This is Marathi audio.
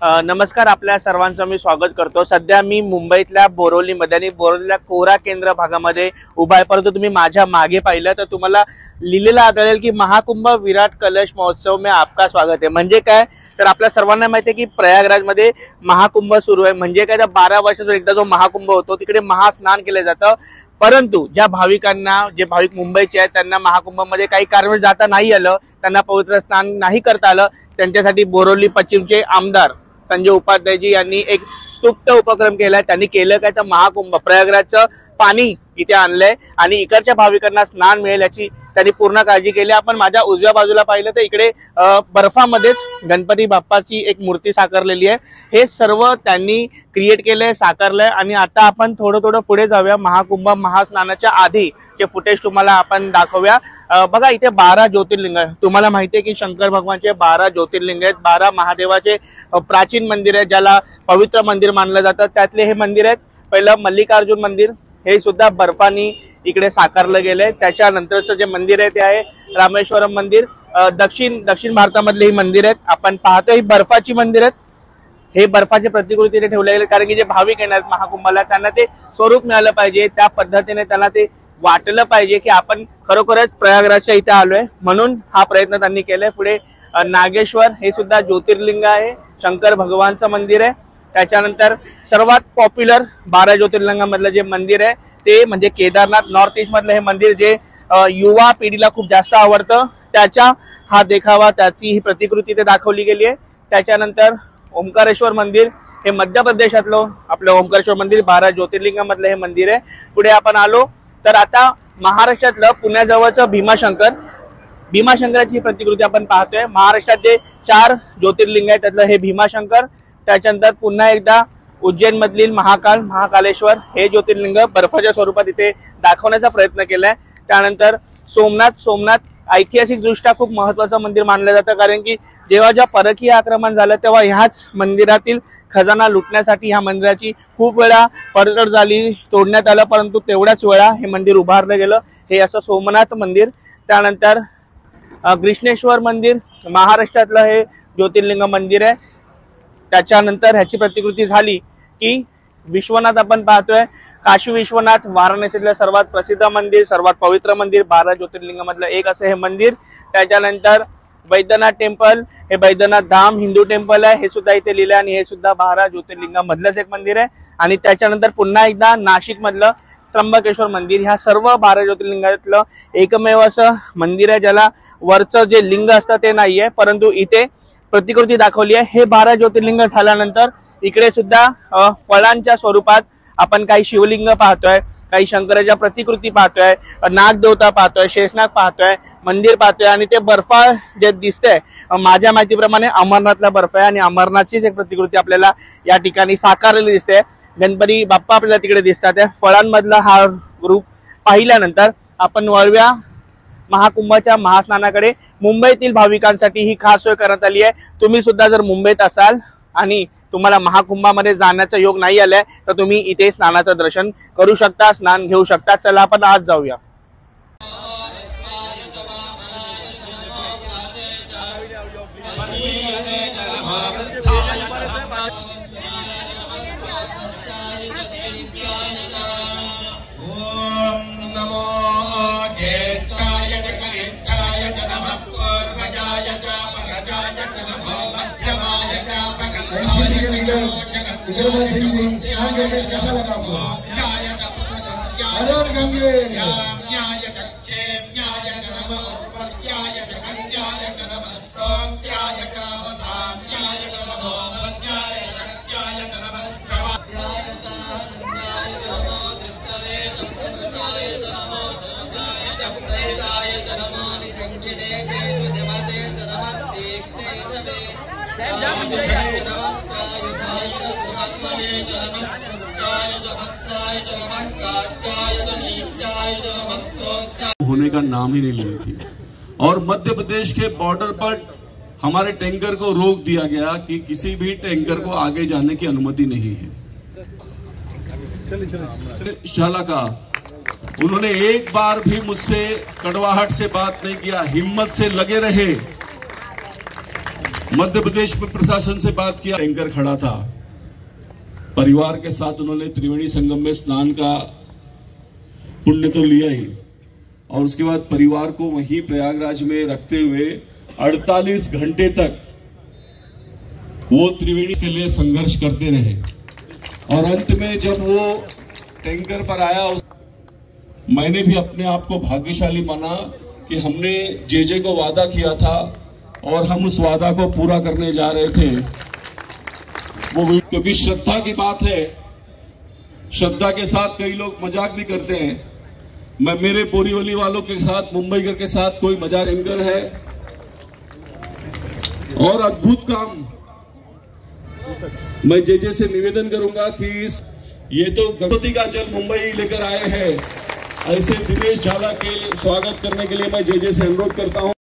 नमस्कार, आपल्या सर्वांचं मी स्वागत करतो। सध्या मी मुंबईतल्या बोरिवलीमध्ये आणि बोरिवलीच्या कोरा केंद्र भागामध्ये उभा आहे। परंतु तुम्ही माझ्या मागे पाहिलं तर तुम्हाला लिहिलेलं आढळेल की महाकुंभ विराट कलश महोत्सव में आपका स्वागत है। म्हणजे काय तर आपल्या सर्वांना माहिती आहे की प्रयागराजमध्ये महाकुंभ सुरू आहे। म्हणजे काय तर 12 वर्षातून एकदा जो महाकुंभ होतो तिकडे महास्नान केले जातं। परंतु ज्या भाविकांना, जे भाविक मुंबईचे आहेत त्यांना महाकुंभामध्ये काही कारण जाता नाही आलं, त्यांना पवित्र स्नान नाही करता आलं, त्यांच्यासाठी बोरिवली पश्चिमचे आमदार संजय उपाध्यायजी यांनी एक स्तुत्य उपक्रम केलाय। त्यांनी केलं काय तर महाकुंभ प्रयागराजचं पाणी इथे आणलंय आणि इकडच्या भाविकांना स्नान मिळेल याची त्यांनी पूर्ण काळजी केली। आपण माझ्या उजव्या बाजूला पाहिलं तर इकडे बर्फामध्येच गणपती बाप्पाची एक मूर्ती साकारलेली आहे। हे सर्व त्यांनी क्रिएट केलंय, साकारलंय आणि आता आपण थोडं पुढे जाऊया। महाकुंभ महास्नानाच्या आधी जे फुटेज तुम्हाला आपण दाखवूया। बघा इथे 12 ज्योतिर्लिंग आहे। तुम्हाला माहिती आहे की शंकर भगवानचे 12 ज्योतिर्लिंग आहेत, 12 महादेवाचे प्राचीन मंदिर आहे, ज्याला पवित्र मंदिर मानलं जातं। त्यातले हे मंदिर आहेत। पहिलं मल्लिकार्जुन मंदिर, हे सुद्धा बर्फानी इकडे साकारलं गेलंय। त्याच्यानंतरचं जे मंदिर आहे ते आहे रामेश्वरम मंदिर। दक्षिण भारतामधले ही मंदिर आहेत। आपण पाहतो ही बर्फाची मंदिर आहेत। हे बर्फाचे प्रतिकृती इथे ठेवले गेले कारण की जे भाविक येणार महाकुंभाला त्यांना ते स्वरूप मिळालं पाहिजे, त्या पद्धतीने त्यांना ते वाटलं पाहिजे की आपण खरोखरच प्रयागराजच्या इथे आलोय, म्हणून हा प्रयत्न त्यांनी केलाय। पुढे नागेश्वर हे सुद्धा ज्योतिर्लिंग आहे, शंकर भगवानचं मंदिर आहे। त्याच्यानंतर सर्वात पॉप्युलर 12 ज्योतिर्लिंगामधलं जे मंदिर आहे ते म्हणजे केदारनाथ, नॉर्थ ईस्ट मधलं हे मंदिर जे युवा पिढीला खूप जास्त आवडतं, त्याचा हा देखावा, त्याची ही प्रतिकृती ते दाखवली गेली आहे। त्याच्यानंतर ओंकारेश्वर मंदिर, हे मध्य प्रदेशातलं आपलं ओंकारेश्वर मंदिर 12 ज्योतिर्लिंगामधलं हे मंदिर आहे। पुढे आपण आलो तर आता महाराष्ट्रातलं पुण्याजवळचं भीमाशंकराची प्रतिकृती आपण पाहतोय। महाराष्ट्रात जे 4 ज्योतिर्लिंग आहेत त्यातलं हे भीमाशंकर। त्याच्यानंतर पुन्हा एकदा उज्जैन मधील महाकालेश्वर हे ज्योतिर्लिंग बर्फाच्या स्वरूपात इथे दाखवण्याचा प्रयत्न केलाय। त्यानंतर सोमनाथ ऐतिहासिक दृष्ट्या खूप महत्वाचं मंदिर मानलं जातं कारण की जेव्हा परकीय आक्रमण झालं तेव्हा ह्याच मंदिरातील खजाना लुटण्यासाठी ह्या मंदिराची खूप वेळा पडझड झाली, तोडण्यात आलं, परंतु तेवढ्याच वेळा हे मंदिर उभारलं गेलं। हे असं सोमनाथ मंदिर। त्यानंतर कृष्णेश्वर मंदिर महाराष्ट्रातलं हे ज्योतिर्लिंग मंदिर आहे। त्याच्यानंतर ह्याची प्रतिकृती झाली की विश्वनाथ आपण पाहतोय, काशी विश्वनाथ वाराणसीतलं सर्वात प्रसिद्ध मंदिर, सर्वात पवित्र मंदिर, 12 ज्योतिर्लिंगामधलं एक असं हे मंदिर। त्याच्यानंतर बैद्यनाथ टेम्पल, हे बैद्यनाथ धाम हिंदू टेम्पल आहे, हे सुद्धा इथे लिहिलं आणि हे सुद्धा 12 ज्योतिर्लिंगामधलंच एक मंदिर आहे। आणि त्याच्यानंतर पुन्हा एकदा नाशिक मधलं त्र्यंबकेश्वर मंदिर, ह्या सर्व 12 ज्योतिर्लिंगातलं एकमेव असं मंदिर आहे ज्याला वरचं जे लिंग असतं ते नाहीये, परंतु इथे प्रतिकृती दाखवली आहे। हे 12 ज्योतिर्लिंग झाल्यानंतर इकडे सुद्धा फळांच्या स्वरूपात आपण काही शिवलिंग पाहतोय, काही शंकराच्या प्रतिकृती पाहतोय, नागदेवता पाहतोय, शेषनाग पाहतोय, मंदिर पाहतोय आणि ते बर्फ जे दिसतंय माझ्या माहितीप्रमाणे अमरनाथला बर्फ आहे आणि अमरनाथचीच एक प्रतिकृती आपल्याला या ठिकाणी साकारलेली दिसते। गणपती बाप्पा आपल्याला तिकडे दिसतात। फळांमधला हा रूप पाहिल्यानंतर आपण वळव्या महाकुंभाच्या महास्नानाकडे। मुंबईतील भाविकांसाठी ही खास सोय करण्यात आली आहे। तुम्ही सुद्धा जर मुंबईत असाल आणि तुम्हाला महाकुंभामध्ये जाण्याचा योग नाही आलाय तर तुम्ही इथे स्नानाचं दर्शन करू शकता, स्नान घेऊ शकता। चला आपण आज जाऊया। कैसा लगा आपको? हर गंगे होने का नाम ही नहीं ले रही थी। और मध्य प्रदेश के बॉर्डर पर हमारे टैंकर को रोक दिया गया कि किसी भी टैंकर को आगे जाने की अनुमति नहीं है। शाला का उन्होंने एक बार भी मुझसे कड़वाहट से बात नहीं किया, हिम्मत से लगे रहे। मध्य प्रदेश में प्रशासन से बात किया, टैंकर खड़ा था, परिवार के साथ उन्होंने त्रिवेणी संगम में स्नान का पुण्य तो लिया ही, और उसके बाद परिवार को वहीं प्रयागराज में रखते हुए 48 घंटे तक वो त्रिवेणी के लिए संघर्ष करते रहे। और अंत में जब वो टैंकर पर आया, मैंने भी अपने आप को भाग्यशाली माना कि हमने जेजे को वादा किया था और हम उस वादा को पूरा करने जा रहे थे। वो क्योंकि श्रद्धा की बात है, श्रद्धा के साथ कई लोग मजाक भी करते हैं। मैं मेरे बोरीवली वालों के साथ, मुंबईकर के साथ कोई मजाक टैंकर है और अद्भुत काम। मैं जेजे से निवेदन करूंगा कि ये तो गंगोत्री का जल मुंबई लेकर आए हैं, ऐसे दिनेश झाला के स्वागत करने के लिए मैं जेजे से अनुरोध करता हूं।